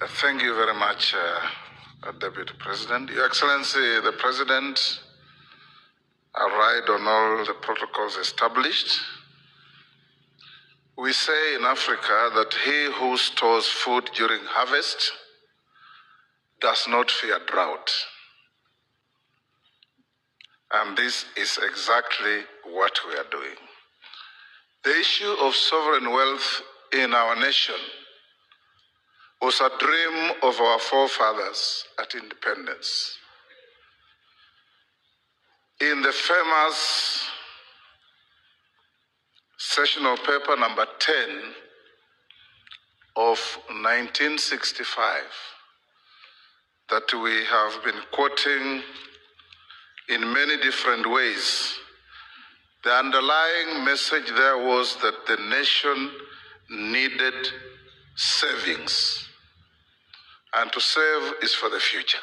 Thank you very much, Deputy President. Your Excellency, the President, relied on all the protocols established. We say in Africa that he who stores food during harvest does not fear drought. And this is exactly what we are doing. The issue of sovereign wealth in our nation was a dream of our forefathers at independence. In the famous sessional paper number 10 of 1965 that we have been quoting in many different ways, the underlying message there was that the nation needed savings, and to save is for the future.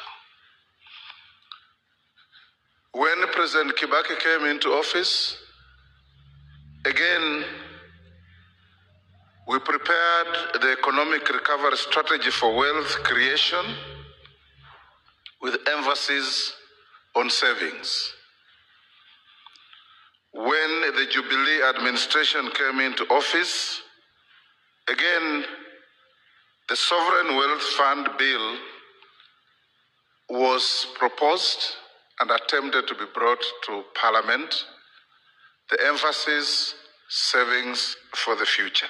When President Kibaki came into office, again, we prepared the economic recovery strategy for wealth creation with emphasis on savings. When the Jubilee administration came into office, again, the Sovereign Wealth Fund bill was proposed and attempted to be brought to Parliament. The emphasis, savings for the future.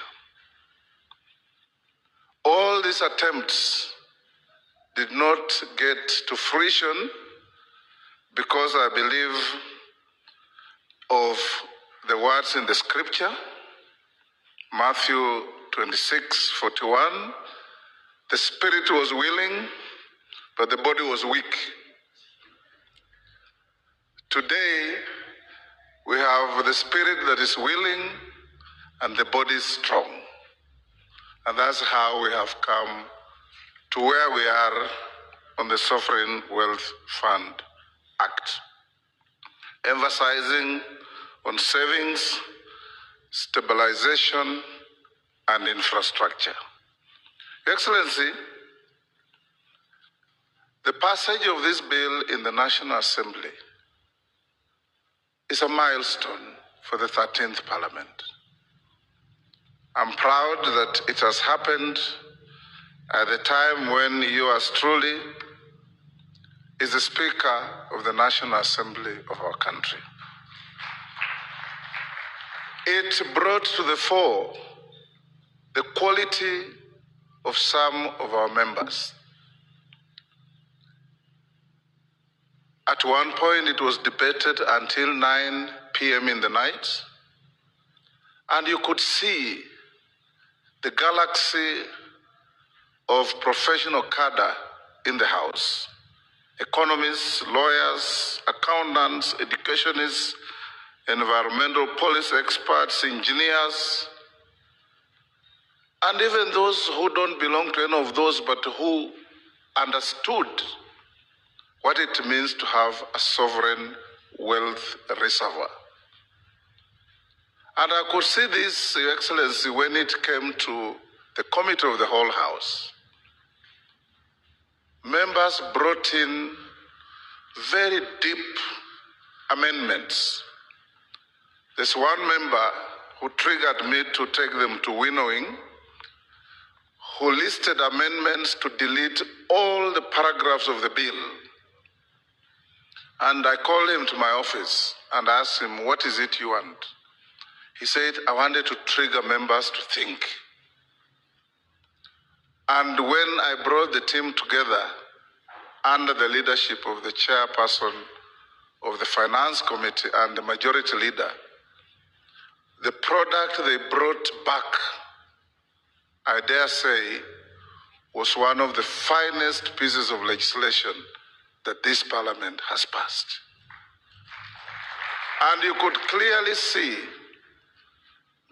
All these attempts did not get to fruition because I believe of the words in the scripture, Matthew 26:41, the spirit was willing, but the body was weak. Today, we have the spirit that is willing and the body is strong. And that's how we have come to where we are on the Sovereign Wealth Fund Act, emphasizing on savings, stabilization, and infrastructure. Your Excellency, the passage of this bill in the National Assembly is a milestone for the 13th Parliament. I'm proud that it has happened at the time when yours truly is the Speaker of the National Assembly of our country. It brought to the fore the quality of some of our members. At one point, it was debated until 9 p.m. in the night, and you could see the galaxy of professional cadre in the House. Economists, lawyers, accountants, educationists, environmental policy experts, engineers, and even those who don't belong to any of those, but who understood what it means to have a sovereign wealth reservoir. And I could see this, Your Excellency, when it came to the Committee of the whole House. Members brought in very deep amendments. There's one member who triggered me to take them to winnowing, who listed amendments to delete all the paragraphs of the bill. And I called him to my office and asked him, what is it you want? He said, I wanted to trigger members to think. And when I brought the team together under the leadership of the chairperson of the Finance Committee and the majority leader, the product they brought back, I dare say, was one of the finest pieces of legislation that this Parliament has passed. And you could clearly see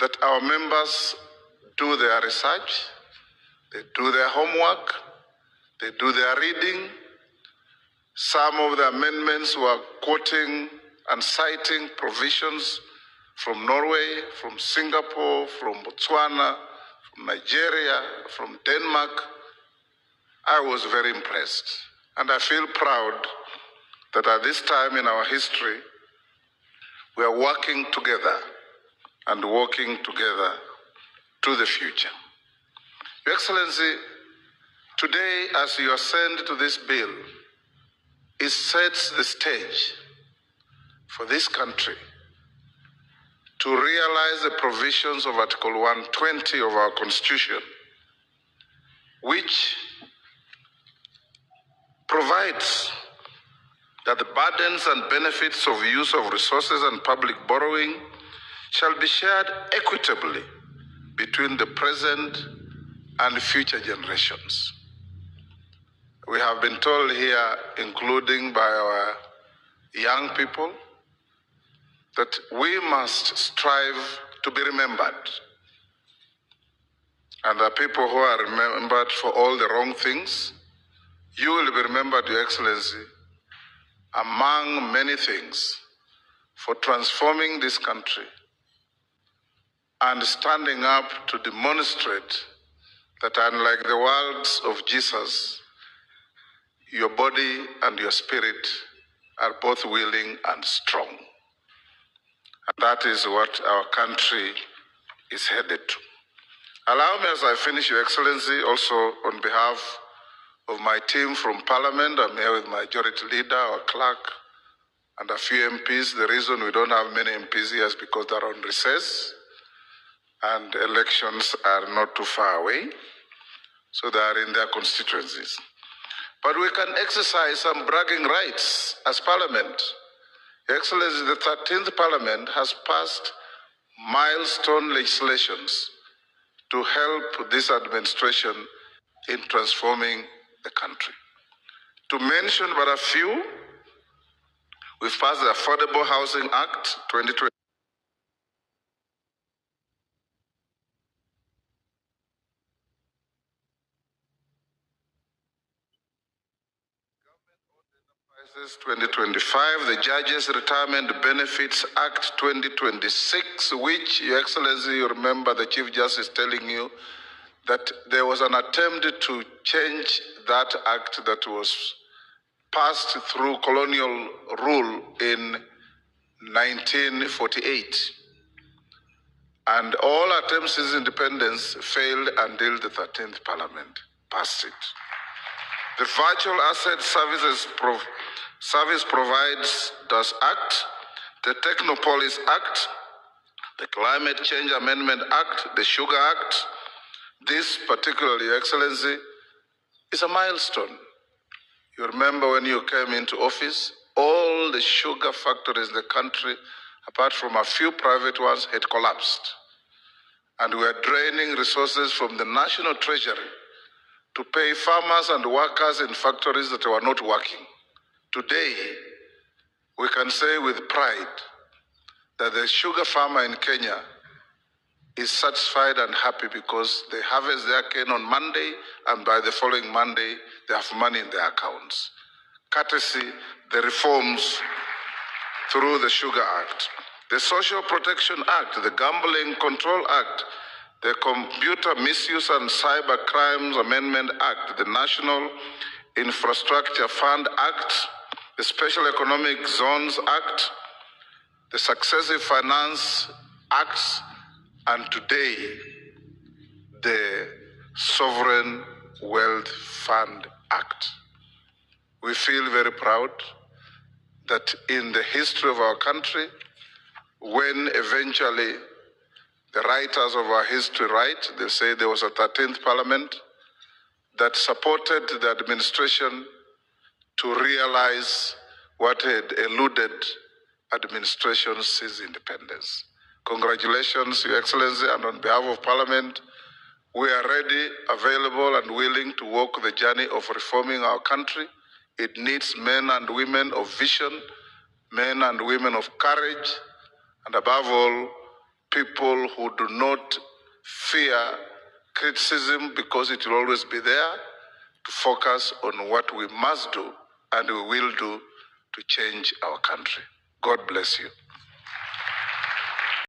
that our members do their research, they do their homework, they do their reading. Some of the amendments were quoting and citing provisions from Norway, from Singapore, from Botswana, from Nigeria, from Denmark. I was very impressed. And I feel proud that at this time in our history, we are working together and walking together to the future. Your Excellency, today, as you assent to this bill, it sets the stage for this country to realize the provisions of Article 120 of our Constitution, which provides that the burdens and benefits of use of resources and public borrowing shall be shared equitably between the present and future generations. We have been told here, including by our young people, that we must strive to be remembered. And the people who are remembered for all the wrong things, you will be remembered, Your Excellency, among many things, for transforming this country and standing up to demonstrate that unlike the words of Jesus, your body and your spirit are both willing and strong. And that is what our country is headed to. Allow me, as I finish, Your Excellency, also on behalf of my team from Parliament, I'm here with my majority leader, our clerk, and a few MPs. The reason we don't have many MPs here is because they're on recess and elections are not too far away, so they are in their constituencies. But we can exercise some bragging rights as Parliament. Your Excellency, the 13th Parliament has passed milestone legislations to help this administration in transforming the country. To mention but a few, we've passed the Affordable Housing Act 2020. Enterprises 2025, the Judges Retirement Benefits Act 2026, which, Your Excellency, you remember the Chief Justice telling you that there was an attempt to change that act that was passed through colonial rule in 1948. And all attempts since independence failed until the 13th Parliament passed it. The Virtual Asset Service Providers Act, the Technopolis Act, the Climate Change Amendment Act, the Sugar Act. This particularly, Your Excellency, is a milestone. You remember when you came into office, all the sugar factories in the country, apart from a few private ones, had collapsed. And we are draining resources from the National Treasury to pay farmers and workers in factories that were not working. Today, we can say with pride that the sugar farmer in Kenya is satisfied and happy because they harvest their cane on Monday, and by the following Monday, they have money in their accounts. Courtesy the reforms through the Sugar Act, the Social Protection Act, the Gambling Control Act, the Computer Misuse and Cyber Crimes Amendment Act, the National Infrastructure Fund Act, the Special Economic Zones Act, the Successive Finance Acts, and today, the Sovereign Wealth Fund Act. We feel very proud that in the history of our country, when eventually the writers of our history write, they say there was a 13th Parliament that supported the administration to realize what had eluded administration since independence. Congratulations, Your Excellency, and on behalf of Parliament, we are ready, available, and willing to walk the journey of reforming our country. It needs men and women of vision, men and women of courage, and above all, people who do not fear criticism because it will always be there, to focus on what we must do and we will do to change our country. God bless you.